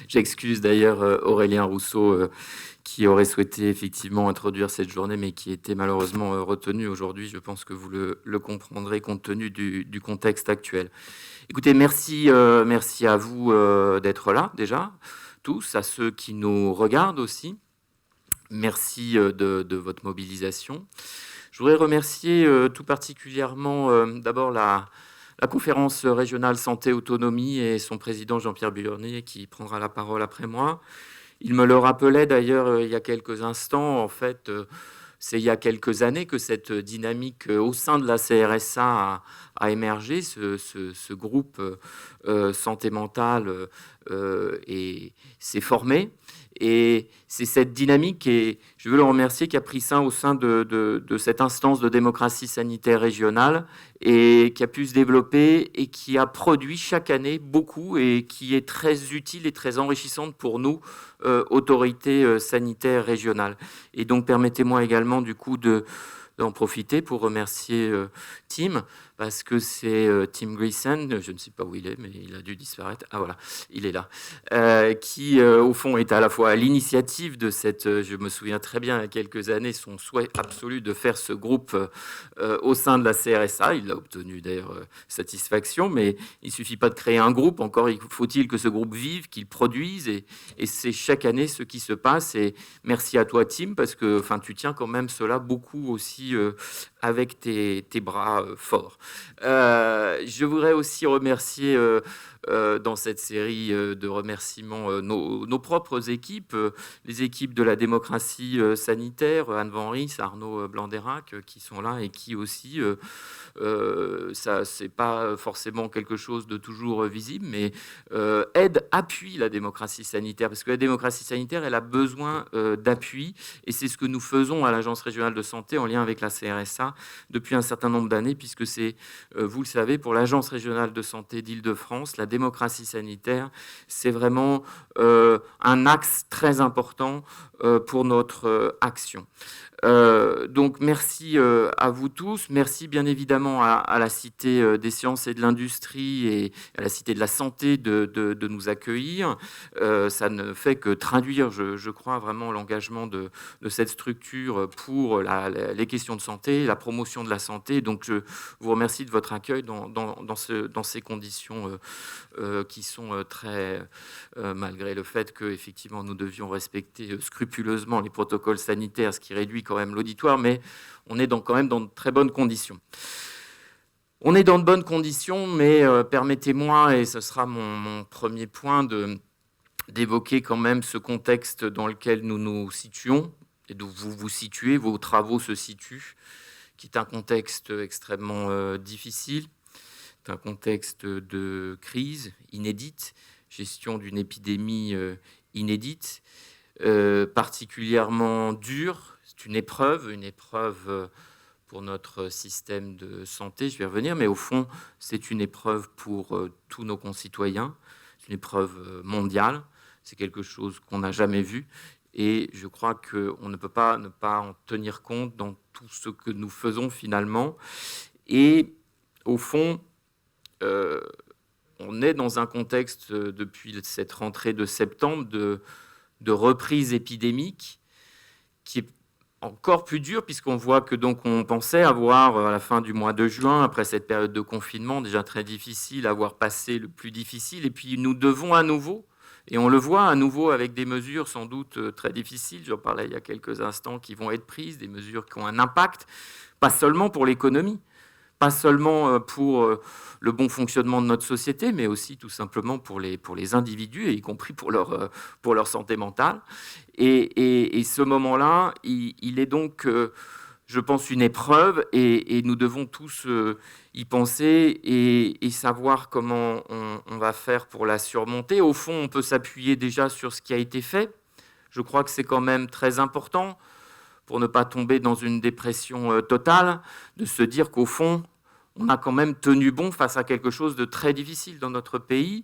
J'excuse d'ailleurs Aurélien Rousseau qui aurait souhaité effectivement introduire cette journée, mais qui était malheureusement retenu aujourd'hui. Je pense que vous le comprendrez compte tenu du contexte actuel. Écoutez, merci à vous d'être là déjà, tous, à ceux qui nous regardent aussi. Merci de votre mobilisation. Je voudrais remercier tout particulièrement d'abord la conférence régionale santé autonomie et son président Jean-Pierre Bulornier qui prendra la parole après moi. Il me le rappelait d'ailleurs il y a quelques instants. En fait, c'est il y a quelques années que cette dynamique au sein de la CRSA a émergé. Ce groupe santé mentale s'est formé. Et c'est cette dynamique, et je veux le remercier, qui a pris sein au sein de cette instance de démocratie sanitaire régionale et qui a pu se développer et qui a produit chaque année beaucoup et qui est très utile et très enrichissante pour nous, autorités sanitaires régionales. Et donc permettez-moi également du coup d'en profiter pour remercier Tim, parce que c'est Tim Grayson, je ne sais pas où il est, mais il a dû disparaître. Ah voilà, il est là. Qui, au fond, est à la fois à l'initiative de cette, je me souviens très bien, il y a quelques années, son souhait absolu de faire ce groupe au sein de la CRSA. Il a obtenu d'ailleurs satisfaction, mais il ne suffit pas de créer un groupe, encore faut-il que ce groupe vive, qu'il produise, et c'est chaque année ce qui se passe. Et merci à toi, Tim, parce que tu tiens quand même cela beaucoup aussi avec tes bras forts. Je voudrais aussi remercier dans cette série de remerciements nos propres équipes, les équipes de la démocratie sanitaire, Anne Van Ries, Arnaud Blanderac, qui sont là et qui aussi, ça c'est pas forcément quelque chose de toujours visible, mais appuie la démocratie sanitaire, parce que la démocratie sanitaire, elle a besoin d'appui, et c'est ce que nous faisons à l'Agence régionale de santé en lien avec la CRSA depuis un certain nombre d'années, puisque c'est, vous le savez, pour l'Agence régionale de santé d'Île-de-France, la démocratie sanitaire, c'est vraiment un axe très important pour notre action. Donc merci à vous tous, merci bien évidemment à la Cité des sciences et de l'industrie et à la Cité de la santé de nous accueillir. Ça ne fait que traduire, je crois, vraiment l'engagement de cette structure pour les questions de santé, la promotion de la santé. Donc je vous remercie de votre accueil dans ces conditions qui sont très, malgré le fait que effectivement nous devions respecter scrupuleusement les protocoles sanitaires, ce qui réduit quand même l'auditoire, mais on est quand même dans de très bonnes conditions. On est dans de bonnes conditions, mais permettez-moi, et ce sera mon premier point, d'évoquer quand même ce contexte dans lequel nous nous situons, et d'où vous vous situez, vos travaux se situent, qui est un contexte extrêmement difficile, un contexte de crise inédite, gestion d'une épidémie inédite, particulièrement dure. C'est une épreuve pour notre système de santé, je vais revenir, mais au fond, c'est une épreuve pour tous nos concitoyens, c'est une épreuve mondiale, c'est quelque chose qu'on n'a jamais vu, et je crois qu'on ne peut pas ne pas en tenir compte dans tout ce que nous faisons finalement. Et au fond, on est dans un contexte, depuis cette rentrée de septembre, de reprise épidémique qui est encore plus dur, puisqu'on voit que donc on pensait avoir, à la fin du mois de juin, après cette période de confinement déjà très difficile, avoir passé le plus difficile, et puis nous devons à nouveau, et on le voit à nouveau avec des mesures sans doute très difficiles, j'en parlais il y a quelques instants, qui vont être prises, des mesures qui ont un impact, pas seulement pour l'économie, pas seulement pour le bon fonctionnement de notre société, mais aussi tout simplement pour les individus, et y compris pour leur santé mentale. Et ce moment-là, il est donc, je pense, une épreuve, et nous devons tous y penser et savoir comment on va faire pour la surmonter. Au fond, on peut s'appuyer déjà sur ce qui a été fait. Je crois que c'est quand même très important, pour ne pas tomber dans une dépression totale, de se dire qu'au fond, on a quand même tenu bon face à quelque chose de très difficile dans notre pays,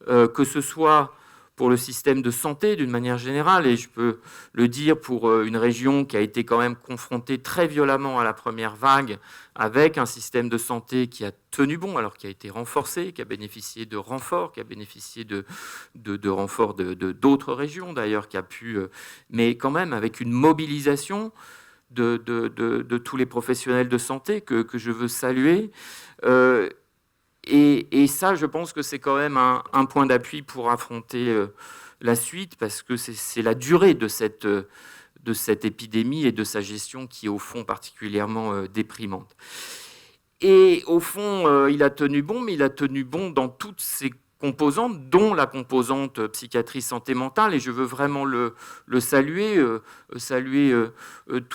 que ce soit pour le système de santé d'une manière générale, et je peux le dire pour une région qui a été quand même confrontée très violemment à la première vague, avec un système de santé qui a tenu bon, alors qui a été renforcé, qui a bénéficié de renforts, qui a bénéficié de renforts d'autres régions d'ailleurs, qui a pu, mais quand même avec une mobilisation de tous les professionnels de santé que je veux saluer. Et ça, je pense que c'est quand même un point d'appui pour affronter la suite, parce que c'est la durée de cette épidémie et de sa gestion qui est au fond particulièrement déprimante. Et au fond, il a tenu bon, mais il a tenu bon dans toutes ses composantes, dont la composante psychiatrie santé mentale, et je veux vraiment le saluer,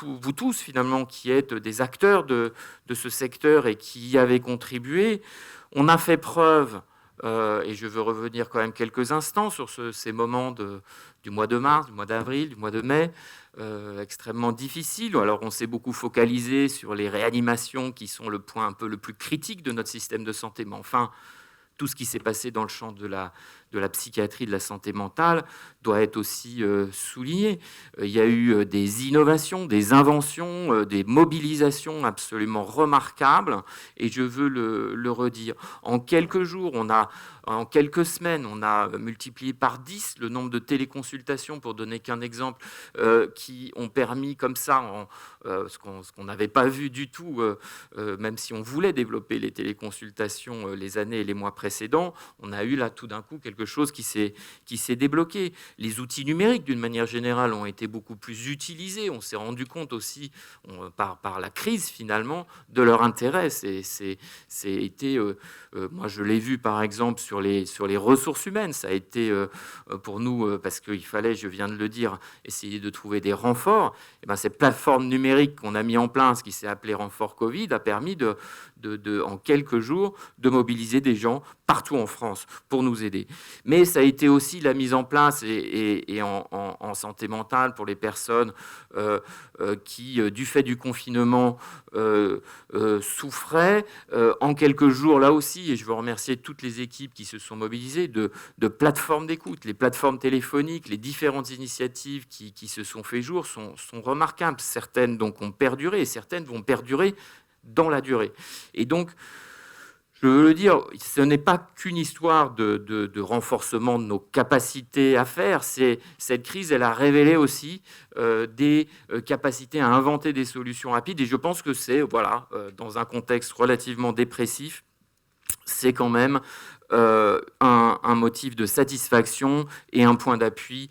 vous tous finalement qui êtes des acteurs de ce secteur et qui y avez contribué. On a fait preuve, et je veux revenir quand même quelques instants sur ces moments du mois de mars, du mois d'avril, du mois de mai, extrêmement difficiles. Alors on s'est beaucoup focalisé sur les réanimations qui sont le point un peu le plus critique de notre système de santé, mais enfin, tout ce qui s'est passé dans le champ de la psychiatrie, de la santé mentale, doit être aussi souligné. Il y a eu des innovations, des inventions, des mobilisations absolument remarquables, et je veux le redire. En quelques jours, en quelques semaines, on a multiplié par 10 le nombre de téléconsultations, pour donner qu'un exemple, qui ont permis comme ça, ce qu'on n'avait pas vu du tout, même si on voulait développer les téléconsultations les années et les mois précédents, on a eu là tout d'un coup quelque chose qui s'est débloqué. Les outils numériques, d'une manière générale, ont été beaucoup plus utilisés. On s'est rendu compte aussi, par la crise finalement, de leur intérêt. Moi je l'ai vu par exemple sur les ressources humaines. Ça a été pour nous, parce qu'il fallait, je viens de le dire, essayer de trouver des renforts. Et bien, cette plateforme numérique qu'on a mis en place, qui s'est appelée Renfort Covid, a permis en quelques jours de mobiliser des gens partout en France pour nous aider. Mais ça a été aussi la mise en place et en santé mentale pour les personnes qui, du fait du confinement, souffraient. En quelques jours, là aussi, et je veux remercier toutes les équipes qui se sont mobilisées, de plateformes d'écoute, les plateformes téléphoniques, les différentes initiatives qui se sont fait jour sont remarquables. Certaines donc ont perduré et certaines vont perdurer dans la durée. Et donc, je veux le dire, ce n'est pas qu'une histoire de renforcement de nos capacités à faire. Cette crise, elle a révélé aussi des capacités à inventer des solutions rapides. Et je pense que c'est, dans un contexte relativement dépressif, c'est quand même un motif de satisfaction et un point d'appui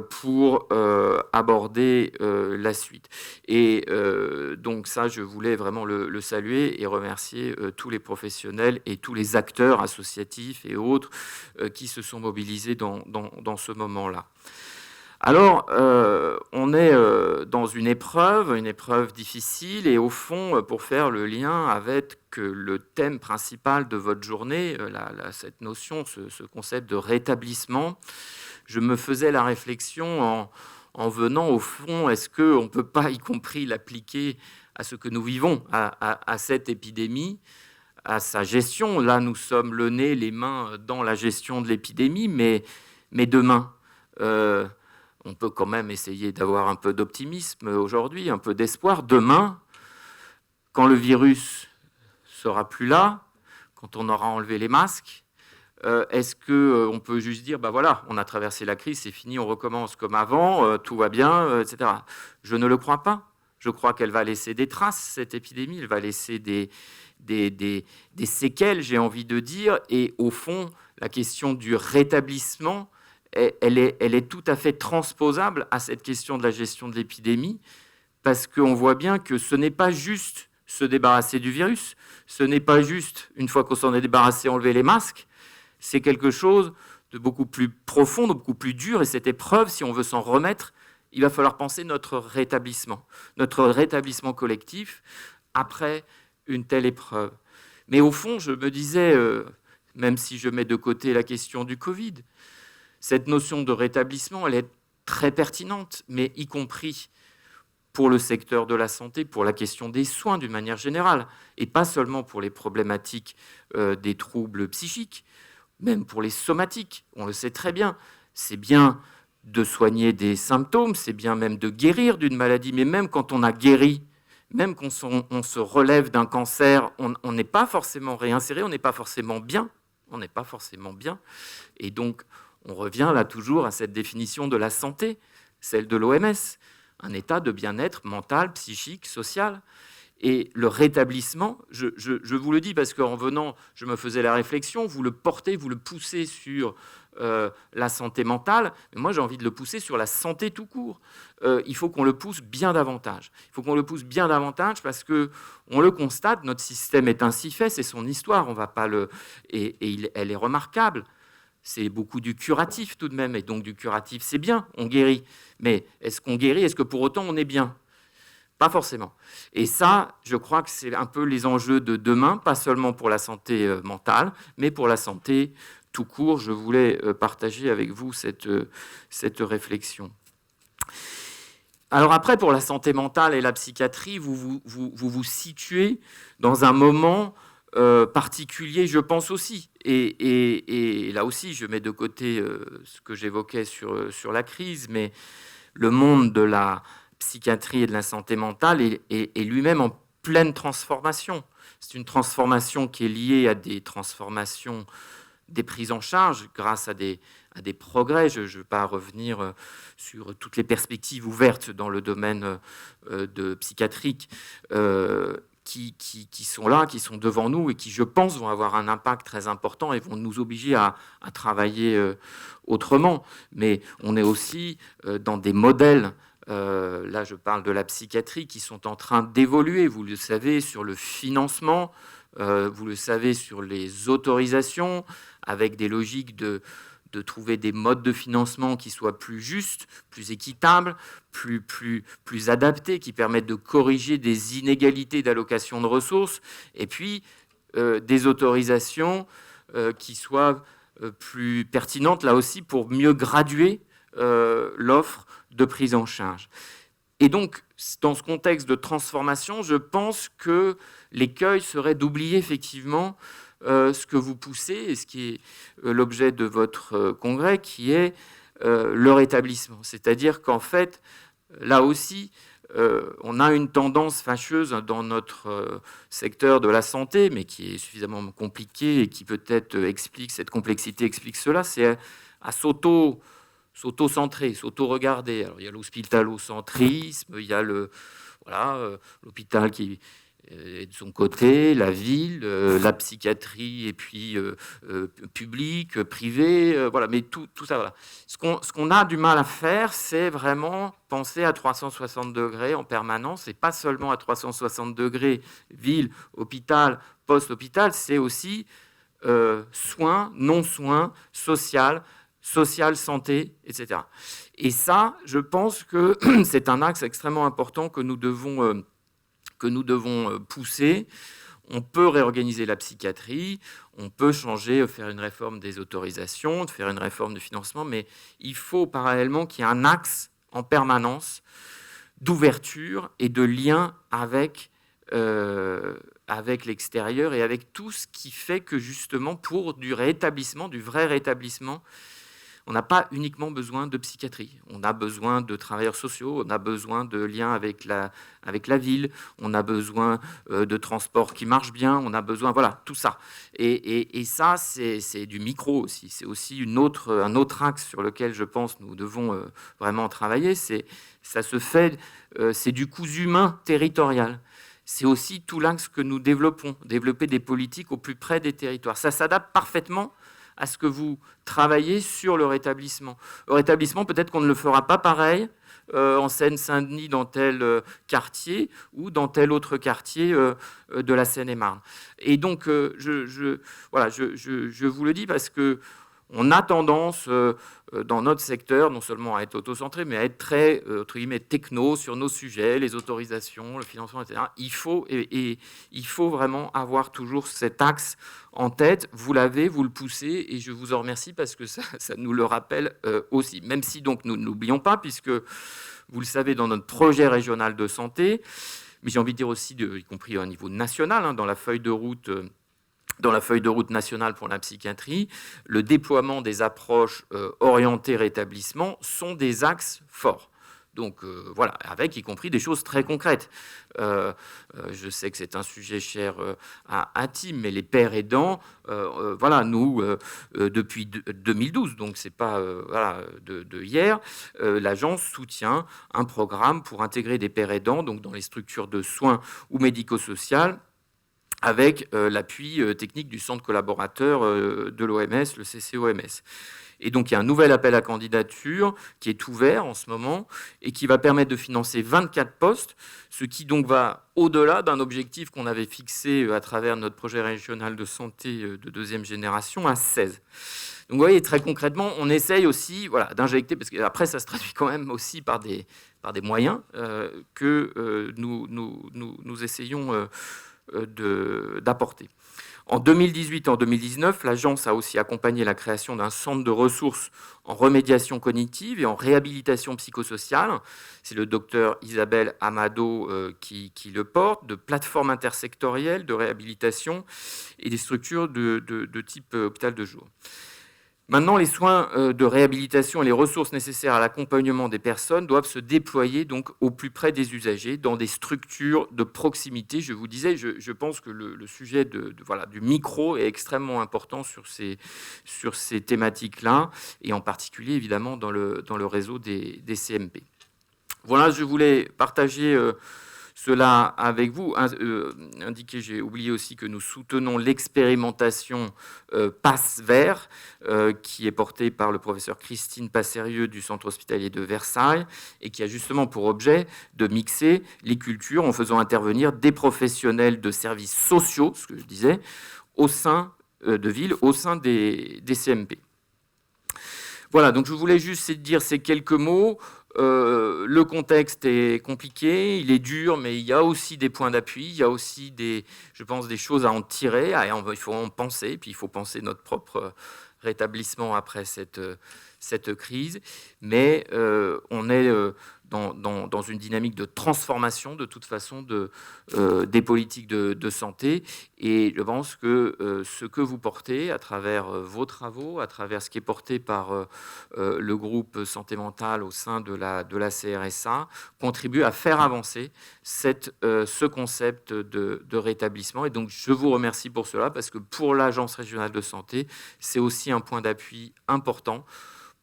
pour aborder la suite. Et donc ça, je voulais vraiment le saluer et remercier tous les professionnels et tous les acteurs associatifs et autres qui se sont mobilisés dans ce moment-là. Alors, on est dans une épreuve difficile, et au fond, pour faire le lien avec le thème principal de votre journée, cette notion, ce concept de rétablissement, je me faisais la réflexion en venant au fond, est-ce qu'on ne peut pas, y compris, l'appliquer à ce que nous vivons, à cette épidémie, à sa gestion. Là, nous sommes le nez, les mains dans la gestion de l'épidémie, mais demain, on peut quand même essayer d'avoir un peu d'optimisme aujourd'hui, un peu d'espoir. Demain, quand le virus sera plus là, quand on aura enlevé les masques, est-ce qu'on peut juste dire, on a traversé la crise, c'est fini, on recommence comme avant, tout va bien, etc. Je ne le crois pas. Je crois qu'elle va laisser des traces, cette épidémie, elle va laisser des séquelles, j'ai envie de dire, et au fond, la question du rétablissement, elle est tout à fait transposable à cette question de la gestion de l'épidémie, parce qu'on voit bien que ce n'est pas juste se débarrasser du virus, ce n'est pas juste, une fois qu'on s'en est débarrassé, enlever les masques, c'est quelque chose de beaucoup plus profond, de beaucoup plus dur, et cette épreuve, si on veut s'en remettre, il va falloir penser notre rétablissement collectif après une telle épreuve. Mais au fond, je me disais, même si je mets de côté la question du Covid, cette notion de rétablissement, elle est très pertinente, mais y compris pour le secteur de la santé, pour la question des soins d'une manière générale, et pas seulement pour les problématiques des troubles psychiques, même pour les somatiques, on le sait très bien. c'est bien de soigner des symptômes, c'est bien même de guérir d'une maladie, mais même quand on a guéri, même quand on se relève d'un cancer, on n'est pas forcément réinséré, on n'est pas forcément bien, on n'est pas forcément bien. Et donc, on revient là toujours à cette définition de la santé, celle de l'OMS, un état de bien-être mental, psychique, social. Et le rétablissement, je vous le dis parce qu'en venant, je me faisais la réflexion, vous le portez, vous le poussez sur la santé mentale, mais moi j'ai envie de le pousser sur la santé tout court. Il faut qu'on le pousse bien davantage. Il faut qu'on le pousse bien davantage parce qu'on le constate, notre système est ainsi fait, c'est son histoire, on va pas le... elle est remarquable. C'est beaucoup du curatif tout de même, et donc du curatif c'est bien, on guérit. Mais est-ce qu'on guérit? Est-ce que pour autant on est bien? Pas forcément. Et ça, je crois que c'est un peu les enjeux de demain, pas seulement pour la santé mentale, mais pour la santé tout court. Je voulais partager avec vous cette réflexion. Alors après, pour la santé mentale et la psychiatrie, vous situez dans un moment particulier, je pense aussi. Et là aussi, je mets de côté ce que j'évoquais sur la crise, mais le monde de la psychiatrie et de la santé mentale est lui-même en pleine transformation. C'est une transformation qui est liée à des transformations des prises en charge grâce à des progrès. Je ne veux pas revenir sur toutes les perspectives ouvertes dans le domaine de psychiatrique qui sont là, qui sont devant nous et qui, je pense, vont avoir un impact très important et vont nous obliger à travailler autrement. Mais on est aussi dans des modèles, là je parle de la psychiatrie, qui sont en train d'évoluer, vous le savez, sur le financement, vous le savez, sur les autorisations, avec des logiques de trouver des modes de financement qui soient plus justes, plus équitables, plus adaptés, qui permettent de corriger des inégalités d'allocation de ressources, et puis des autorisations qui soient plus pertinentes, là aussi, pour mieux graduer l'offre de prise en charge. Et donc, dans ce contexte de transformation, je pense que l'écueil serait d'oublier effectivement ce que vous poussez et ce qui est l'objet de votre congrès, qui est le rétablissement. C'est-à-dire qu'en fait, là aussi, on a une tendance fâcheuse dans notre secteur de la santé, mais qui est suffisamment compliquée et qui peut-être explique, cette complexité explique cela, c'est à s'auto-centrer, s'auto-regarder. Alors, il y a l'hospitalocentrisme, il y a l'hôpital qui est de son côté, la ville, la psychiatrie, et puis public, privé, voilà. Mais tout ça, voilà. Ce qu'on a du mal à faire, c'est vraiment penser à 360 degrés en permanence, et pas seulement à 360 degrés, ville, hôpital, post-hôpital, c'est aussi soins, non-soins, social, santé, etc. Et ça, je pense que c'est un axe extrêmement important que nous devons pousser. On peut réorganiser la psychiatrie, on peut changer, faire une réforme des autorisations, faire une réforme du financement, mais il faut parallèlement qu'il y ait un axe en permanence d'ouverture et de lien avec l'extérieur et avec tout ce qui fait que justement pour du rétablissement, du vrai rétablissement, on n'a pas uniquement besoin de psychiatrie. On a besoin de travailleurs sociaux, on a besoin de liens avec la ville, on a besoin de transports qui marchent bien, on a besoin, voilà, tout ça. Et ça, c'est du micro aussi. C'est aussi un autre axe sur lequel je pense nous devons vraiment travailler. Ça se fait, c'est du cousu humain territorial. C'est aussi tout l'axe que nous développons, développer des politiques au plus près des territoires. Ça s'adapte parfaitement à ce que vous travaillez sur le rétablissement. Le rétablissement, peut-être qu'on ne le fera pas pareil en Seine-Saint-Denis dans tel quartier ou dans tel autre quartier de la Seine-et-Marne. Et donc, je vous le dis parce que on a tendance, dans notre secteur, non seulement à être auto-centré, mais à être très, entre guillemets, techno sur nos sujets, les autorisations, le financement, etc. Il faut vraiment avoir toujours cet axe en tête. Vous l'avez, vous le poussez, et je vous en remercie parce que ça nous le rappelle aussi. Même si, donc, nous ne l'oublions pas, puisque, vous le savez, dans notre projet régional de santé, mais j'ai envie de dire aussi, y compris à un niveau national, dans la feuille de route dans la feuille de route nationale pour la psychiatrie, le déploiement des approches orientées rétablissement sont des axes forts. Donc voilà, avec y compris des choses très concrètes. Je sais que c'est un sujet cher à Tim, mais les pères aidants, voilà, nous, depuis 2012, donc c'est pas voilà, de hier, l'agence soutient un programme pour intégrer des pères aidants donc dans les structures de soins ou médico-sociales, avec l'appui technique du centre collaborateur de l'OMS, le CCOMS. Et donc, il y a un nouvel appel à candidature qui est ouvert en ce moment et qui va permettre de financer 24 postes, ce qui donc va au-delà d'un objectif qu'on avait fixé à travers notre projet régional de santé de deuxième génération à 16. Donc, vous voyez, très concrètement, on essaye aussi voilà, d'injecter, parce qu'après, ça se traduit quand même aussi par des moyens que nous essayons d'apporter. En 2018 et en 2019, l'agence a aussi accompagné la création d'un centre de ressources en remédiation cognitive et en réhabilitation psychosociale. C'est le docteur Isabelle Amado qui le porte, de plateformes intersectorielles de réhabilitation et des structures de type hôpital de jour. Maintenant, les soins de réhabilitation et les ressources nécessaires à l'accompagnement des personnes doivent se déployer donc au plus près des usagers, dans des structures de proximité. Je vous disais, je pense que le sujet voilà, du micro est extrêmement important sur ces thématiques-là, et en particulier, évidemment, dans le réseau des CMP. Voilà, je voulais partager cela avec vous. Indiquer, j'ai oublié aussi que nous soutenons l'expérimentation Passe Vert, qui est portée par le professeur Christine Passerieux du Centre hospitalier de Versailles, et qui a justement pour objet de mixer les cultures en faisant intervenir des professionnels de services sociaux, ce que je disais, au sein de villes, au sein des CMP. Voilà, donc je voulais juste dire ces quelques mots. Le contexte est compliqué, il est dur, mais il y a aussi des points d'appui, il y a aussi je pense, des choses à en tirer. Il faut en penser, puis il faut penser notre propre rétablissement après cette crise. Mais on est dans une dynamique de transformation, de toute façon, des politiques de santé. Et je pense que ce que vous portez à travers vos travaux, à travers ce qui est porté par le groupe santé mentale au sein de la CRSA, contribue à faire avancer ce concept de rétablissement. Et donc, je vous remercie pour cela, parce que pour l'Agence régionale de santé, c'est aussi un point d'appui important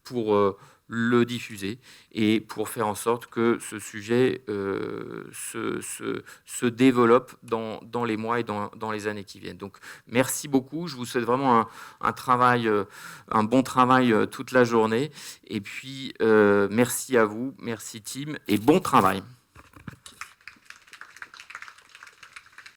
pour le diffuser et pour faire en sorte que ce sujet se développe dans les mois et dans les années qui viennent. Donc, merci beaucoup. Je vous souhaite vraiment un bon travail toute la journée. Et puis, merci à vous, merci Tim, et bon travail.